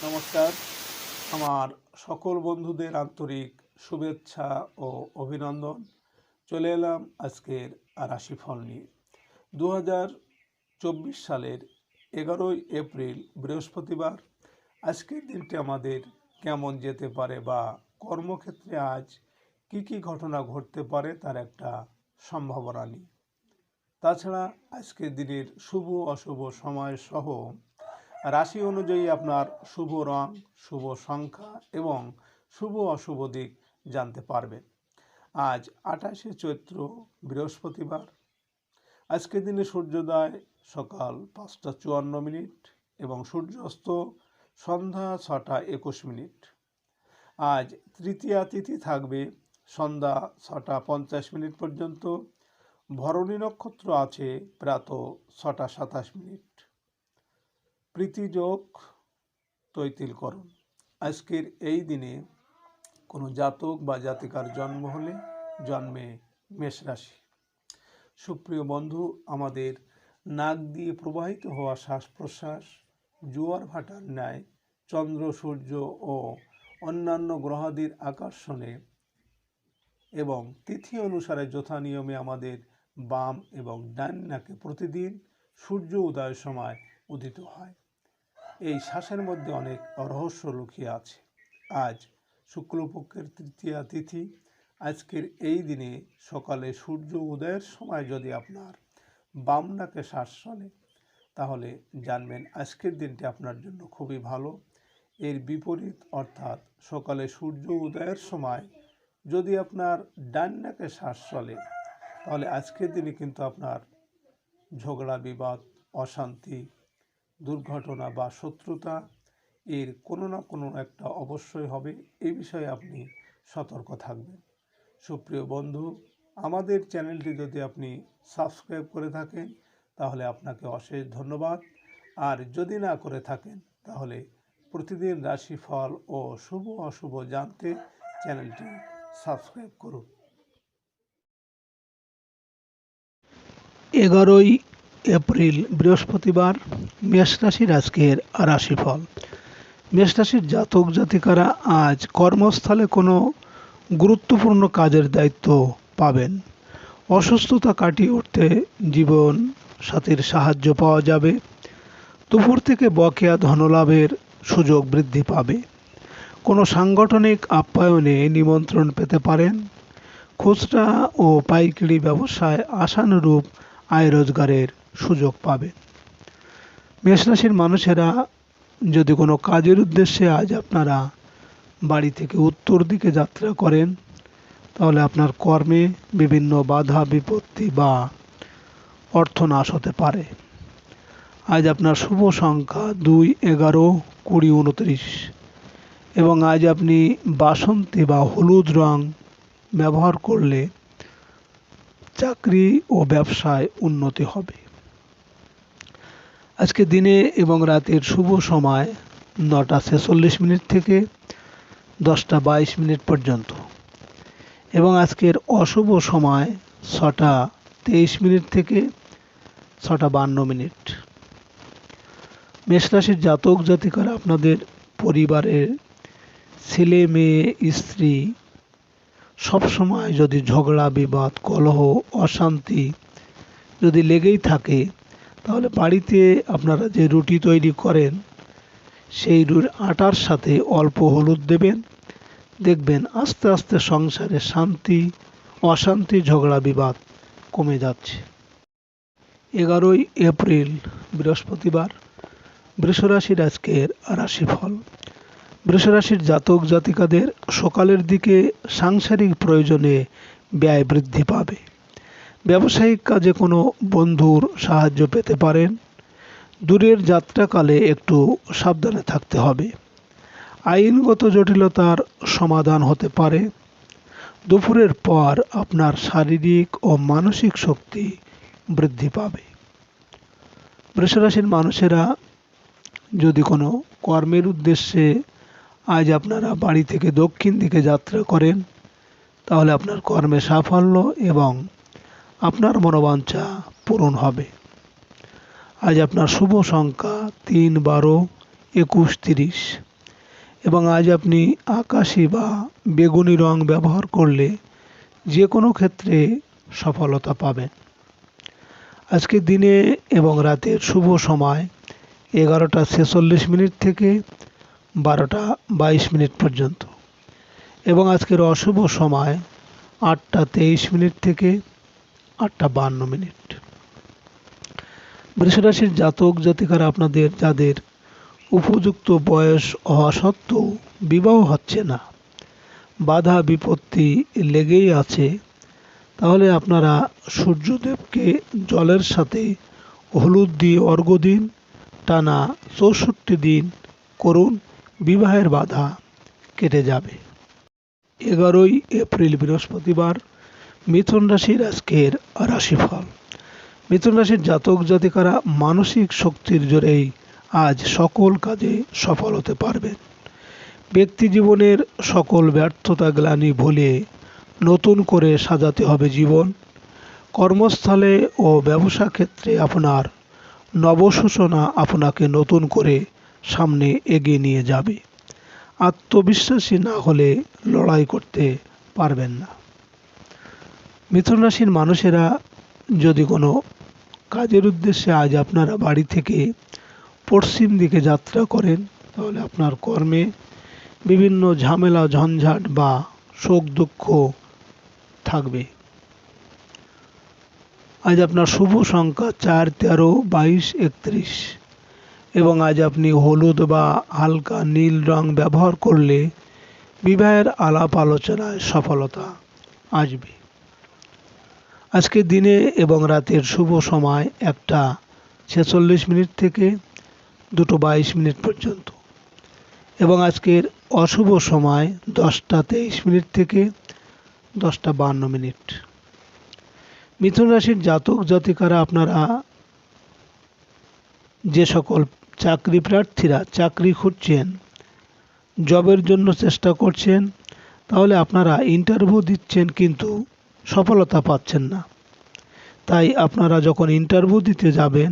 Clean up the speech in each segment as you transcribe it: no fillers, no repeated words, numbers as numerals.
নমস্কার। আমার সকল বন্ধুদের আন্তরিক শুভেচ্ছা ও অভিনন্দন। চলে এলাম আজকের রাশিফল নিয়ে। 2024 সালের 11ই এপ্রিল বৃহস্পতিবার। আজকের দিনটি আমাদের কেমন যেতে পারে বা কর্মক্ষেত্রে আজ কি ঘটনা ঘটতে পারে তার একটা সম্ভাবনা নিয়ে। তাছাড়া আজকের দিনের শুভ অশুভ সময় সহ রাশি অনুযায়ী আপনার শুভ রং, শুভ সংখ্যা এবং শুভ অশুভ দিক জানতে পারবেন। আজ 28শে চৈত্র বৃহস্পতিবার। আজকের দিনে সূর্যোদয় সকাল 5টা 54 মিনিট এবং সূর্যাস্ত সন্ধ্যা 6টা 21 মিনিট। আজ তৃতীয়া তিথি থাকবে সন্ধ্যা 6টা 50 মিনিট পর্যন্ত। ভরণী নক্ষত্র আছে প্রাত 6টা 27 মিনিট। প্রীতিযোগ তৈতিলকরণ। আজকের এই দিনে কোনো জাতক বা জাতিকার জন্ম হলে জন্মে মেষ রাশি। সুপ্রিয় বন্ধু, আমাদের নাক দিয়ে প্রবাহিত হওয়া শ্বাস প্রশ্বাস জোয়ার ভাটার ন্যায় চন্দ্র, সূর্য ও অন্যান্য গ্রহাদির আকর্ষণে এবং তিথি অনুসারে যথা নিয়মে আমাদের বাম এবং ডান নাকে প্রতিদিন সূর্য উদয়ের সময় উদিত হয়। এই শ্বাসের মধ্যে অনেক রহস্য লুকিয়ে আছে। আজ শুক্লপক্ষের তৃতীয়া তিথি। আজকের এই দিনে সকালে সূর্য উদয়ের সময় যদি আপনার বাম নাকে শ্বাস চলে তাহলে জানবেন আজকের দিনটি আপনার জন্য খুবই ভালো। এর বিপরীত অর্থাৎ সকালে সূর্য উদয়ের সময় যদি আপনার ডান নাকে শ্বাস চলে তাহলে আজকের দিনে কিন্তু আপনার ঝগড়া, বিবাদ, অশান্তি, দুর্ঘটনা বা শত্রুতা এর কোনো না কোনো একটা অবশ্যই হবে। এই বিষয়ে আপনি সতর্ক থাকবেন। সুপ্রিয় বন্ধু, আমাদের চ্যানেলটি যদি আপনি সাবস্ক্রাইব করে থাকেন তাহলে আপনাকে অশেষ ধন্যবাদ। আর যদি না করে থাকেন তাহলে প্রতিদিন রাশিফল ও শুভ অশুভ জানতে চ্যানেলটি সাবস্ক্রাইব করুন। 11ই এপ্রিল বৃহস্পতিবার। মেষ রাশির আজকের রাশিফল। মেষ রাশির জাতক জাতিকারা আজ কর্মস্থলে কোনো গুরুত্বপূর্ণ কাজের দায়িত্ব পাবেন। অসুস্থতা কাটিয়ে উঠতে জীবন সাথীর সাহায্য পাওয়া যাবে। দুপুর থেকে বকেয়া ধনলাভের সুযোগ বৃদ্ধি পাবে। কোনো সাংগঠনিক আপ্যায়নে নিমন্ত্রণ পেতে পারেন। খুচরা ও পাইকারি ব্যবসায় আশানুরূপ আয় রোজগারের সুযোগ পাবেন। মেষ রাশির মানুষেরা যদি কোনো কাজের উদ্দেশ্যে আজ আপনারা বাড়ি থেকে উত্তর দিকে যাত্রা করেন তাহলে আপনার কর্মে বিভিন্ন বাধা বিপত্তি বা অর্থনাশ হতে পারে। আজ আপনার শুভ সংখ্যা 2, 11, 20, 29 এবং আজ আপনি বাসন্তী বা হলুদ রং ব্যবহার করলে চাকরি ও ব্যবসায় উন্নতি হবে। আজকে দিনে এবং রাতের শুভ সময় 9টা 46 মিনিট থেকে 10টা 22 মিনিট পর্যন্ত এবং আজকের অশুভ সময় 6টা 23 মিনিট থেকে 6টা 52 মিনিট। মেষ রাশির জাতক জাতিকারা আপনাদের পরিবারের ছেলে মেয়ে স্ত্রী সবসময় যদি ঝগড়া, বিবাদ, কলহ, অশান্তি যদি লেগেই থাকে তাহলে বাড়িতে আপনারা যে রুটি তৈরি করেন সেই আটার সাথে অল্প হলুদ দেবেন। দেখবেন আস্তে আস্তে সংসারে শান্তি, অশান্তি, ঝগড়া, বিবাদ কমে যাচ্ছে। 11ই এপ্রিল বৃহস্পতিবার। বৃষরাশির আজকের রাশিফল। বৃষরাশির জাতক জাতিকাদের সকালের দিকে সাংসারিক প্রয়োজনে ব্যয় বৃদ্ধি পাবে। ব্যবসায়িক কাজে কোনো বন্ধুর সাহায্য পেতে পারেন। দূরের যাত্রাকালে একটু সাবধানে থাকতে হবে। আইনগত জটিলতার সমাধান হতে পারে। দুপুরের পর আপনার শারীরিক ও মানসিক শক্তি বৃদ্ধি পাবে। বৃষরাশির মানুষেরা যদি কোনো কর্মের উদ্দেশ্যে আজ আপনারা বাড়ি থেকে দক্ষিণ দিকে যাত্রা করেন তাহলে আপনার কর্মে সাফল্য এবং আপনার মনোবাঞ্ছা পূরণ হবে। আজ আপনার শুভ সংখ্যা 3, 12, 21, 30 এবং আজ আপনি আকাশি বা বেগুনি রং ব্যবহার করলে যে কোনো ক্ষেত্রে সফলতা পাবেন। আজকে দিনে এবং রাতের শুভ সময় 11:46 থেকে 12:22 পর্যন্ত এবং আজকের অশুভ সময় 8:23 থেকে 8:52। বৃষ রাশির জাতক জাতিকারা আপনাদের যাদের উপযুক্ত বয়স হওয়া সত্ত্বেও বিবাহ হচ্ছে না, বাধা বিপত্তি লেগেই আছে, তাহলে আপনারা সূর্যদেবকে জলের সাথে হলুদ দিয়ে অর্ঘ্য দিন। টানা 64 দিন করুন, বিবাহের বাধা কেটে যাবে। 11ই এপ্রিল বৃহস্পতিবার, মিথুন রাশির আজকের রাশিফল। মিথুন রাশির জাতক জাতিকারা মানসিক শক্তির জোরেই আজ সকল কাজে সফল হতে পারবেন। ব্যক্তি জীবনের সকল ব্যর্থতা গ্লানি ভুলে নতুন করে সাজাতে হবে জীবন। কর্মস্থলে ও ব্যবসা ক্ষেত্রে আপনার নবসূচনা আপনাকে নতুন করে সামনে এগিয়ে নিয়ে যাবে। আত্মবিশ্বাসী না হলে লড়াই করতে পারবেন না। মিথুন রাশির মানুষেরা যদি কোনো কাজের উদ্দেশ্যে আজ আপনারা বাড়ি থেকে পশ্চিম দিকে যাত্রা করেন, তাহলে আপনার কর্মে বিভিন্ন ঝামেলা ঝঞ্ঝাট বা শোক দুঃখ থাকবে। আজ আপনার শুভ সংখ্যা 4, 13, 22, 31 এবং আজ আপনি হলুদ বা হালকা নীল রং ব্যবহার করলে বিবাহের আলাপ আলোচনায় সফলতা আসবে। আজকে দিনে এবং রাতের শুভ সময় 1:46 থেকে 2:22 পর্যন্ত এবং আজকের অশুভ সময় 10:23 থেকে 10:52। মিথুন রাশির জাতক জাতিকারা আপনারা যে সকল চাকরি প্রার্থীরা চাকরি খুঁজছেন, জবের জন্য চেষ্টা করছেন, তাহলে আপনারা ইন্টারভিউ দিচ্ছেন কিন্তু সফলতা পাচ্ছেন না। তাই আপনারা যখন ইন্টারভিউ দিতে যাবেন,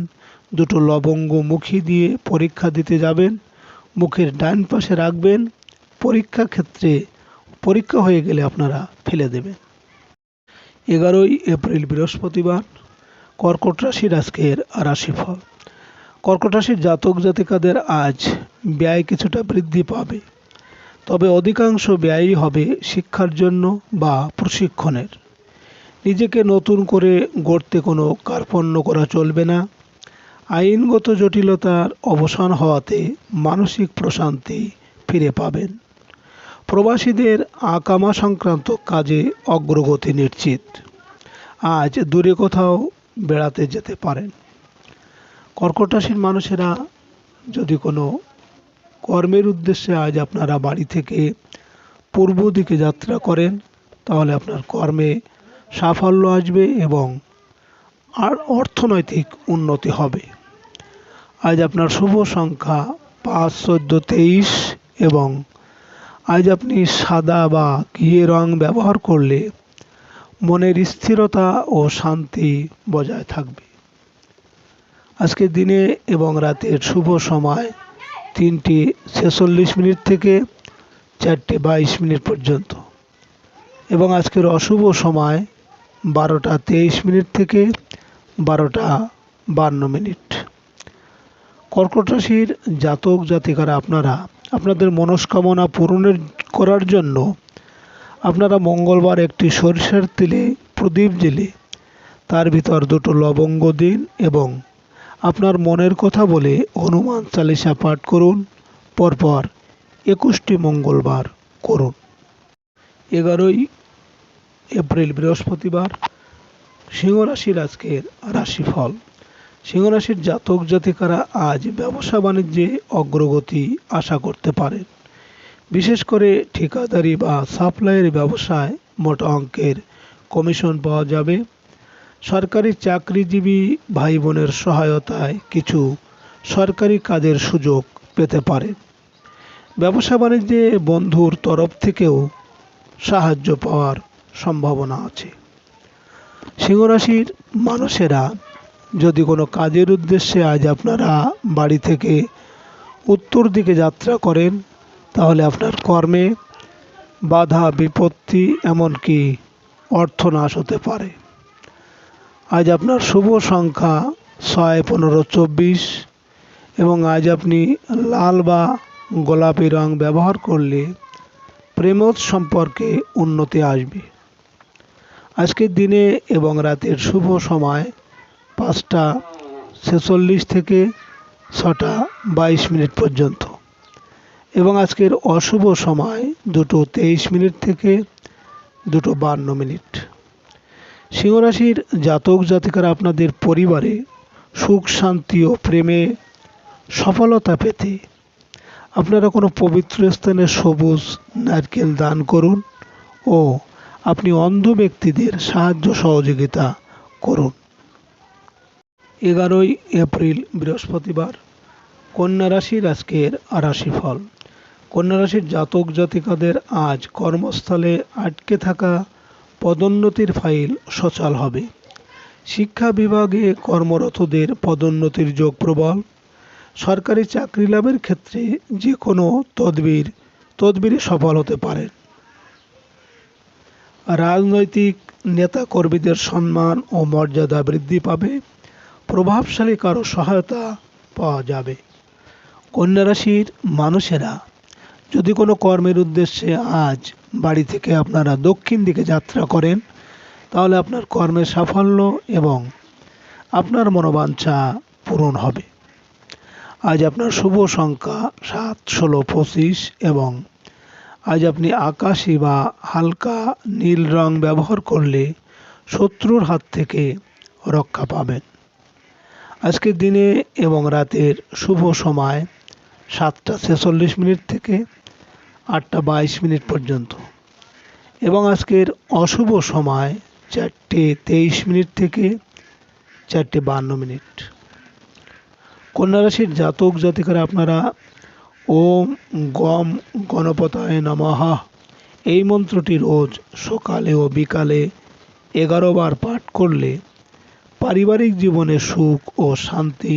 2 লবঙ্গ মুখে দিয়ে পরীক্ষা দিতে যাবেন, মুখের ডান পাশে রাখবেন। পরীক্ষা হয়ে গেলে আপনারা ফেলে দেবেন। 11ই এপ্রিল বৃহস্পতিবার, কর্কট রাশির আজকের রাশিফল। কর্কট রাশির জাতক জাতিকাদের আজ ব্যয় কিছুটা বৃদ্ধি পাবে, তবে অধিকাংশ ব্যয়ই হবে শিক্ষার জন্য বা প্রশিক্ষণের। নিজেকে নতুন করে গড়তে কোনো কার্পণ্য করা চলবে না। আইনগত জটিলতার অবসান হওয়াতে মানসিক প্রশান্তি ফিরে পাবেন। প্রবাসীদের আকামা সংক্রান্ত কাজে অগ্রগতি নিশ্চিত। আজ দূরে কোথাও বেড়াতে যেতে পারেন। কর্কট রাশির মানুষেরা যদি কোনো কর্মের উদ্দেশ্যে আজ আপনারা বাড়ি থেকে পূর্ব দিকে যাত্রা করেন, তাহলে আপনার কর্মে সাফল্য আসবে এবং অর্থনৈতিক উন্নতি হবে। আজ আপনার শুভ সংখ্যা 5, 14, 23 এবং আজ আপনি সাদা বা ঘিয়ে রং ব্যবহার করলে মনের স্থিরতা ও শান্তি বজায় থাকবে। আজকে দিনে এবং রাতের শুভ সময় 3:46 থেকে 4:22 পর্যন্ত এবং আজকের অশুভ সময় 12:23 থেকে 12:52। কর্কট রাশির জাতক জাতিকারা আপনারা আপনাদের মনস্কামনা পূরণের করার জন্য আপনারা মঙ্গলবার একটি সরিষার তেলে প্রদীপ জ্বেলে তার ভিতর 2 লবঙ্গ দিন এবং আপনার মনের কথা বলে হনুমান চালিসা পাঠ করুন। পরপর 21টি মঙ্গলবার করুন। 11ই এপ্রিল বৃহস্পতিবার, সিংহ রাশির আজকের রাশিফল। সিংহ রাশির জাতক জাতিকারা আজ ব্যবসা বাণিজ্যে অগ্রগতি আশা করতে পারেন। বিশেষ করে ঠিকাদারি বা সাপ্লাইয়ের ব্যবসায় মোটা অঙ্কের কমিশন পাওয়া যাবে। সরকারি চাকরিজীবী ভাই বোনের সহায়তায় কিছু সরকারি কাজের সুযোগ পেতে পারেন। ব্যবসা বাণিজ্যে বন্ধুর তরফ থেকেও সাহায্য পাওয়ার সম্ভাবনা আছে। সিংহ রাশির মানুষেরা যদি কোনো কাজের উদ্দেশ্যে আজ আপনারা বাড়ি থেকে উত্তর দিকে যাত্রা করেন, তাহলে আপনার কর্মে বাধা বিপত্তি এমনকি অর্থনাশ হতে পারে। আজ আপনার শুভ সংখ্যা 6, 15, 24 এবং আজ আপনি লাল বা গোলাপি রং ব্যবহার করলে প্রেমজ সম্পর্কে উন্নতি আসবে। আজকের দিনে এবং রাতের শুভ সময় 5টা 46 থেকে 6টা 22 পর্যন্ত এবং আজকের অশুভ সময় 2টো 23 থেকে 2টো 52। সিংহ রাশির জাতক জাতিকারা আপনাদের পরিবারে সুখ শান্তি ও প্রেমে সফলতা পেতে আপনারা কোনো পবিত্র স্থানে সবুজ নারকেল দান করুন ও আপনি অন্ধ ব্যক্তিদের সাহায্য সহযোগিতা করুন। 11ই এপ্রিল বৃহস্পতিবার, কন্যা রাশির আজকের রাশিফল। কন্যা রাশির জাতক জাতিকাদের আজ কর্মস্থলে আটকে থাকা পদোন্নতির ফাইল সচল হবে। শিক্ষা বিভাগে কর্মরতদের পদোন্নতির যোগ প্রবল। সরকারি চাকরি লাভের ক্ষেত্রে যে কোনো তদবিরে সফল হতে পারেন। রাজনৈতিক নেতা কর্মীদের সম্মান ও মর্যাদা বৃদ্ধি পাবে। প্রভাবশালী কারো সহায়তা পাওয়া যাবে। কন্যা রাশির মানুষেরা যদি কোনো কর্মের উদ্দেশ্যে আজ বাড়ি থেকে আপনারা দক্ষিণ দিকে যাত্রা করেন তাহলে আপনার কর্মের সাফল্য এবং আপনার মনোবাঞ্ছা পূরণ হবে। আজ আপনার শুভ সংখ্যা 7, 16, 25 এবং আজ আপনি আকাশি বা হালকা নীল রং ব্যবহার করলে শত্রুর হাত থেকে রক্ষা পাবেন। আজকের দিনে এবং রাতের শুভ সময় 7টা 46 থেকে 8টা 22 পর্যন্ত এবং আজকের অশুভ সময় 4টে 23 থেকে 4টে 52। কন্যা রাশির জাতক জাতিকারা আপনারা ওম গম গণপতায় নমঃ এই মন্ত্রটি রোজ সকালে ও বিকালে 11 বার পাঠ করলে পারিবারিক জীবনে সুখ ও শান্তি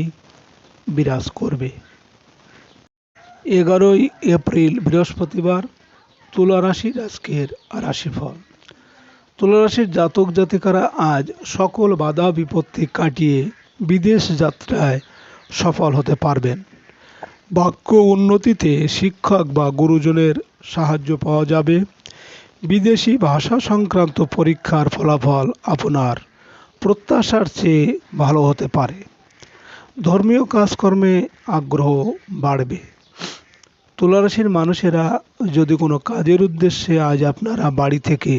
বিরাজ করবে। 11ই এপ্রিল বৃহস্পতিবার, তুলা রাশির আজকের রাশিফল। তুলা রাশির জাতক জাতিকারা আজ সকল বাধা বিপত্তি কাটিয়ে বিদেশ যাত্রায় সফল হতে পারবেন। ভাগ্য উন্নতিতে শিক্ষক বা গুরুজনের সাহায্য পাওয়া যাবে। বিদেশি ভাষা সংক্রান্ত পরীক্ষার ফলাফল আপনার প্রত্যাশার চেয়ে ভালো হতে পারে। ধর্মীয় কাজকর্মে আগ্রহ বাড়বে। তুলা রাশির মানুষেরা যদি কোনো কাজের উদ্দেশ্যে আজ আপনারা বাড়ি থেকে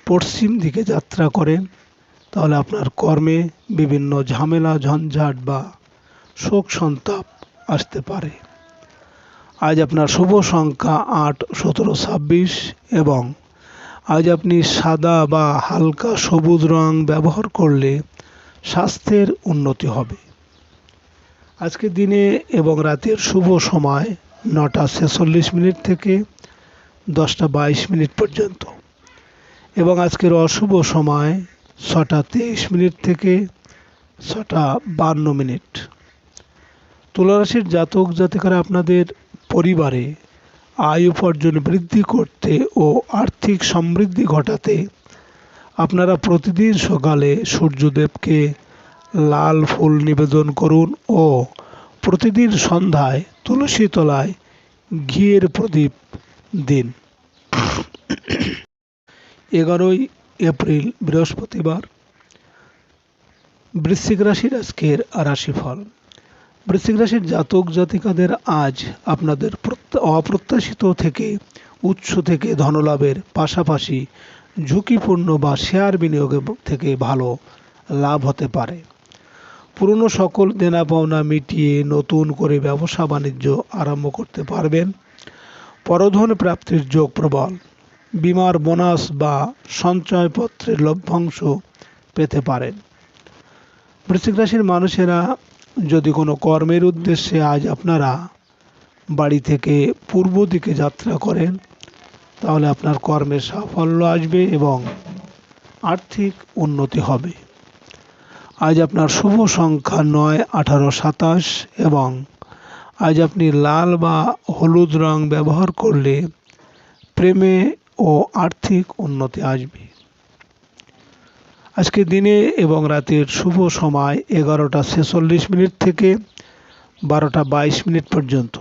পশ্চিম দিকে যাত্রা করেন তাহলে আপনার কর্মে বিভিন্ন ঝামেলা ঝঞ্ঝাট বা শোক সন্তাপ আসতে পারে। আজ আপনার শুভ সংখ্যা 8, 17, 26 এবং আজ আপনি সাদা বা হালকা সবুজ রং ব্যবহার করলে স্বাস্থ্যের উন্নতি হবে। আজকের দিনে এবং রাতের শুভ সময় 9টা 46 থেকে 10টা 22 পর্যন্ত এবং আজকের অশুভ সময় 6টা 23 থেকে 6টা 52। তুলা রাশির জাতক জাতিকারা আপনাদের পরিবারে আয় উপার্জন বৃদ্ধি করতে ও আর্থিক সমৃদ্ধি ঘটাতে আপনারা প্রতিদিন সকালে সূর্যদেবকে লাল ফুল নিবেদন করুন ও প্রতিদিন সন্ধ্যায় তুলসী তলায় ঘিয়ের প্রদীপ দিন। 11ই এপ্রিল বৃহস্পতিবার, বৃশ্চিক রাশির আজকের রাশিফল। বৃশ্চিক রাশির জাতক জাতিকাদের আজ আপনাদের অপ্রত্যাশিত থেকে উৎস থেকে ধনলাভের পাশাপাশি ঝুঁকিপূর্ণ বা শেয়ার বিনিয়োগ থেকে ভালো লাভ হতে পারে। পুরনো সকল দেনা পাওনা মিটিয়ে নতুন করে ব্যবসা বাণিজ্য আরম্ভ করতে পারবেন। পরধন প্রাপ্তির যোগ প্রবল। বিমার বোনাস বা সঞ্চয়পত্রের লভ্যাংশ পেতে পারেন। বৃশ্চিক রাশির মানুষেরা যদি কোনো কর্মের উদ্দেশ্যে আজ আপনারা বাড়ি থেকে পূর্ব দিকে যাত্রা করেন তাহলে আপনার কর্মের সাফল্য আসবে এবং আর্থিক উন্নতি হবে। আজ আপনার শুভ সংখ্যা 9, 18, 27 এবং আজ আপনি লাল বা হলুদ রং ব্যবহার করলে প্রেমে ও আর্থিক উন্নতি আসবে। আজকে দিনে এবং রাতের শুভ সময় 11:46 থেকে 12:22 পর্যন্ত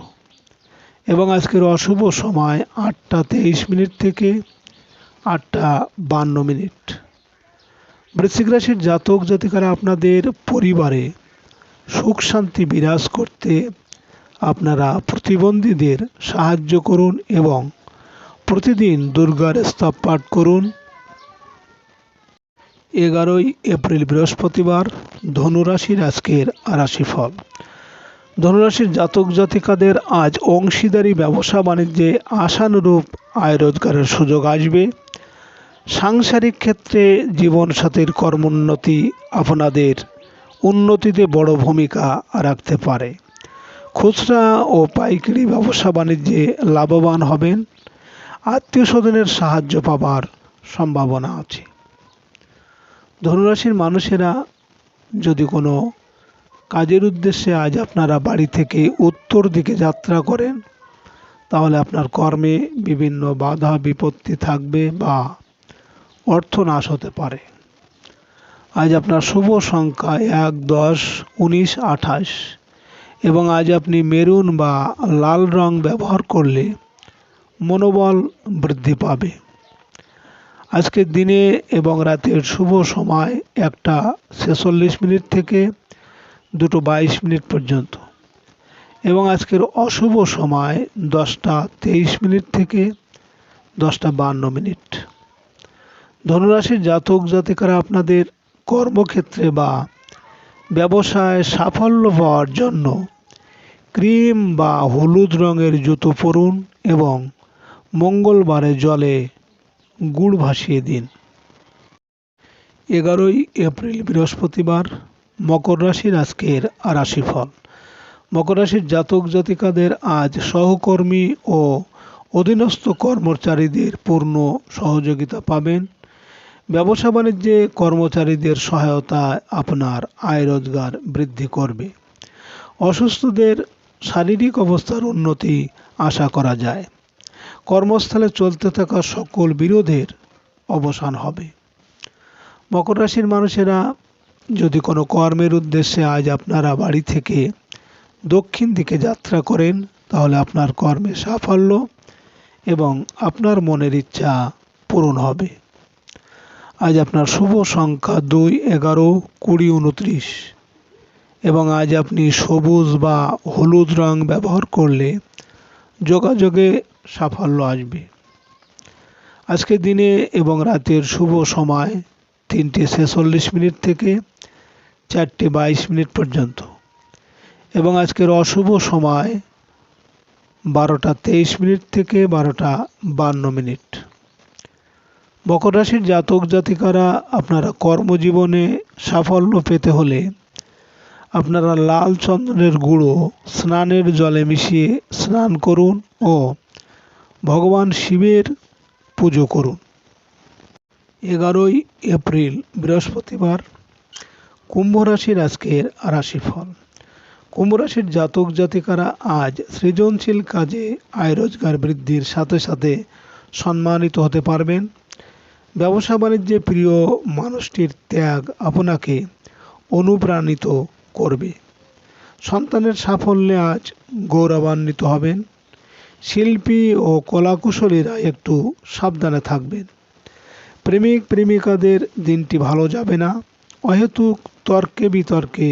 এবং আজকের অশুভ সময় 8:23 থেকে 8:52। বৃশ্চিক রাশির জাতক জাতিকারা, আপনাদের পরিবারে সুখ শান্তি বিরাজ করতে আপনারা প্রতিবন্ধীদের সাহায্য করুন এবং প্রতিদিন দুর্গার স্তব পাঠ করুন। 11 এপ্রিল বৃহস্পতিবার, ধনুরাশির আজকের রাশিফল। ধনুরাশির জাতক জাতিকাদের আজ অংশীদারি ব্যবসা বাণিজ্যে আশানুরূপ আয় রোজগারের সুযোগ আসবে। সাংসারিক ক্ষেত্রে জীবনসাথীর কর্মোন্নতি আপনাদের উন্নতিতে বড় ভূমিকা রাখতে পারে। খুচরা ও পাইকারি ব্যবসা বাণিজ্যে লাভবান হবেন। আত্মীয় স্বজনের সাহায্য পাবার সম্ভাবনা আছে। ধনুরাশির মানুষেরা যদি কোনো কাজের উদ্দেশ্যে আজ আপনারা বাড়ি থেকে উত্তর দিকে যাত্রা করেন, তাহলে আপনার কর্মে বিভিন্ন বাধা বিপত্তি থাকবে বা অর্থ নাশ হতে পারে। আজ আপনার শুভ সংখ্যা 1, 10, 19, 28 এবং আজ আপনি মেরুন বা লাল রং ব্যবহার করলে মনোবল বৃদ্ধি পাবে। আজকের দিনে এবং রাতের শুভ সময় 1:46 থেকে 2:22 পর্যন্ত এবং আজকের অশুভ সময় 10:23 থেকে 10:52। ধনুরাশির জাতক জাতিকারা, আপনাদের কর্মক্ষেত্রে বা ব্যবসায় সাফল্য পাওয়ার জন্য ক্রিম বা হলুদ রঙের জুতো পরুন এবং মঙ্গলবারে জলে গুড় ভাসিয়ে দিন। 11 এপ্রিল বৃহস্পতিবার, মকর রাশির আজকের রাশিফল। মকর রাশির জাতক জাতিকাদের আজ সহকর্মী ও অধীনস্থ কর্মচারীদের পূর্ণ সহযোগিতা পাবেন। ব্যবসা বাণিজ্যে কর্মচারীদের সহায়তায় আপনার আয় রোজগার বৃদ্ধি করবে। অসুস্থদের শারীরিক অবস্থার উন্নতি আশা করা যায়। কর্মস্থলে চলতে থাকা সকল বিরোধের অবসান হবে। মকর রাশির মানুষেরা যদি কোনো কর্মের উদ্দেশ্যে আজ আপনারা বাড়ি থেকে দক্ষিণ দিকে যাত্রা করেন, তাহলে আপনার কর্মে সাফল্য এবং আপনার মনের ইচ্ছা পূরণ হবে। আজ আপনার শুভ সংখ্যা 2, 11, 20, 29 এবং আজ আপনি সবুজ বা হলুদ রং ব্যবহার করলে যোগাযোগে সাফল্য আসবে। আজকের দিনে এবং রাতের শুভ সময় 3:46 থেকে 4:22 পর্যন্ত এবং আজকের অশুভ সময় 12:23 থেকে 12:52। মকর রাশির জাতক জাতিকারা, আপনারা কর্মজীবনে সাফল্য পেতে হলে আপনারা লাল চন্দনের গুঁড়ো স্নানের জলে মিশিয়ে স্নান করুন ও ভগবান শিবের পুজো করুন। 11 এপ্রিল বৃহস্পতিবার, কুম্ভ রাশির আজকের রাশিফল। কুম্ভ রাশির জাতক জাতিকারা আজ সৃজনশীল কাজে আয় রোজগার বৃদ্ধির সাথে সাথে সম্মানিত হতে পারবেন। ব্যবসা বাণিজ্যে প্রিয় মানুষটির ত্যাগ আপনাকে অনুপ্রাণিত করবে। সন্তানের সাফল্যে আজ গৌরবান্বিত হবেন। শিল্পী ও কলাকুশলীরা একটু সাবধানে থাকবেন। প্রেমিক প্রেমিকাদের দিনটি ভালো যাবে না। অহেতুক তর্কে বিতর্কে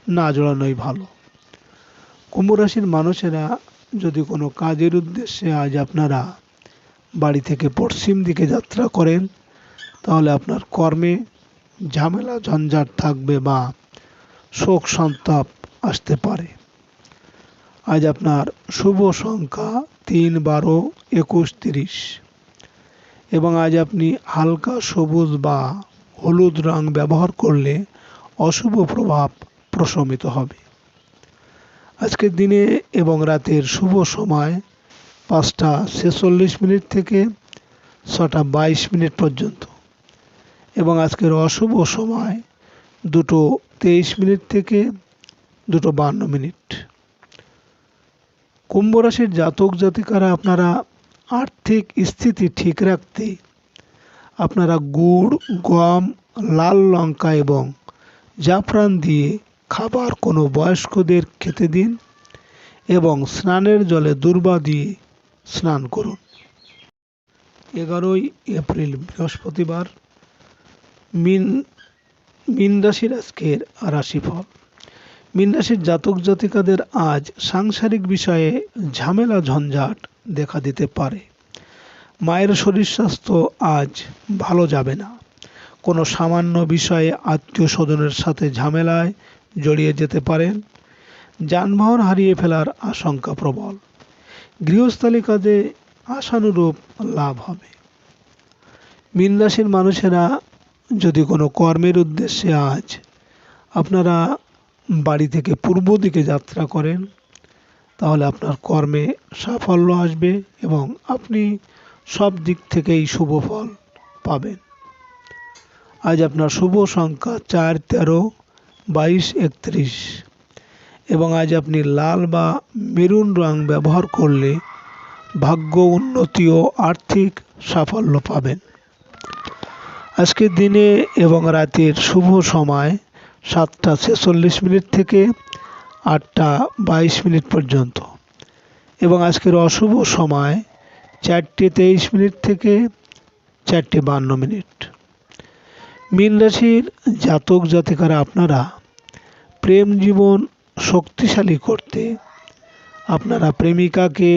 না জড়ানোই ভালো। কুম্ভ রাশির মানুষেরা যদি কোনো কাজের উদ্দেশ্যে আজ আপনারা বাড়ি থেকে পশ্চিম দিকে যাত্রা করেন, তাহলে আপনার কর্মে ঝামেলা ঝঞ্ঝাট থাকবে বা শোক সন্তাপ আসতে পারে। আজ আপনার শুভ সংখ্যা 3, 12, 21, 30 এবং আজ আপনি হালকা সবুজ বা হলুদ রং ব্যবহার করলে অশুভ প্রভাব প্রশমিত হবে। আজকের দিনে এবং রাতের শুভ সময় 5:46 থেকে 6:22 পর্যন্ত এবং আজকের অশুভ সময় 2:23 থেকে 2:52। কুম্ভ রাশির জাতক জাতিকারা আপনারা আর্থিক স্থিতি ঠিক রাখতে আপনারা গুড়, গম, লাল লঙ্কা এবং জাফরান দিয়ে খাবার কোনো বয়স্কদের খেতে দিন এবং স্নানের জলে দূর্বা দিয়ে স্নান করুন। 11ই এপ্রিল বৃহস্পতিবার মীন রাশির আজকের রাশিফল। মীন রাশির জাতক জাতিকাদের আজ সাংসারিক বিষয়ে ঝামেলা ঝঞ্ঝাট দেখা দিতে পারে। মায়ের শরীর স্বাস্থ্য আজ ভালো যাবে না। কোনো সামান্য বিষয়ে আত্মীয় স্বজনের সাথে ঝামেলায় জড়িয়ে যেতে পারেন। যানবাহন হারিয়ে ফেলার আশঙ্কা প্রবল। গৃহস্থালী কাজে আশানুরূপ লাভ হবে। মীন রাশির মানুষেরা যদি কোনো কর্মের উদ্দেশ্যে আজ আপনারা বাড়ি থেকে পূর্ব দিকে যাত্রা করেন, তাহলে আপনার কর্মে সাফল্য আসবে এবং আপনি সব দিক থেকেই শুভ ফল পাবেন। আজ আপনার শুভ সংখ্যা 4, 13, 22, 31 এবং আজ আপনি লাল বা মেরুন রং ব্যবহার করলে ভাগ্য উন্নতি ও আর্থিক সাফল্য পাবেন। আজকের দিনে এবং রাতের শুভ সময় 7টা 46 থেকে 8টা 22 পর্যন্ত এবং আজকের অশুভ সময় 4টে 23 থেকে 4টে 52। মীন রাশির জাতক জাতিকারা আপনারা প্রেম জীবন শক্তিশালী করতে আপনারা প্রেমিকাকে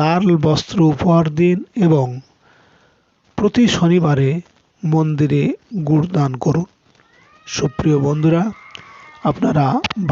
লাল বস্ত্র উপহার দিন এবং প্রতি শনিবারে মন্দিরে গুড় দান করুন। সুপ্রিয় বন্ধুরা, আপনারা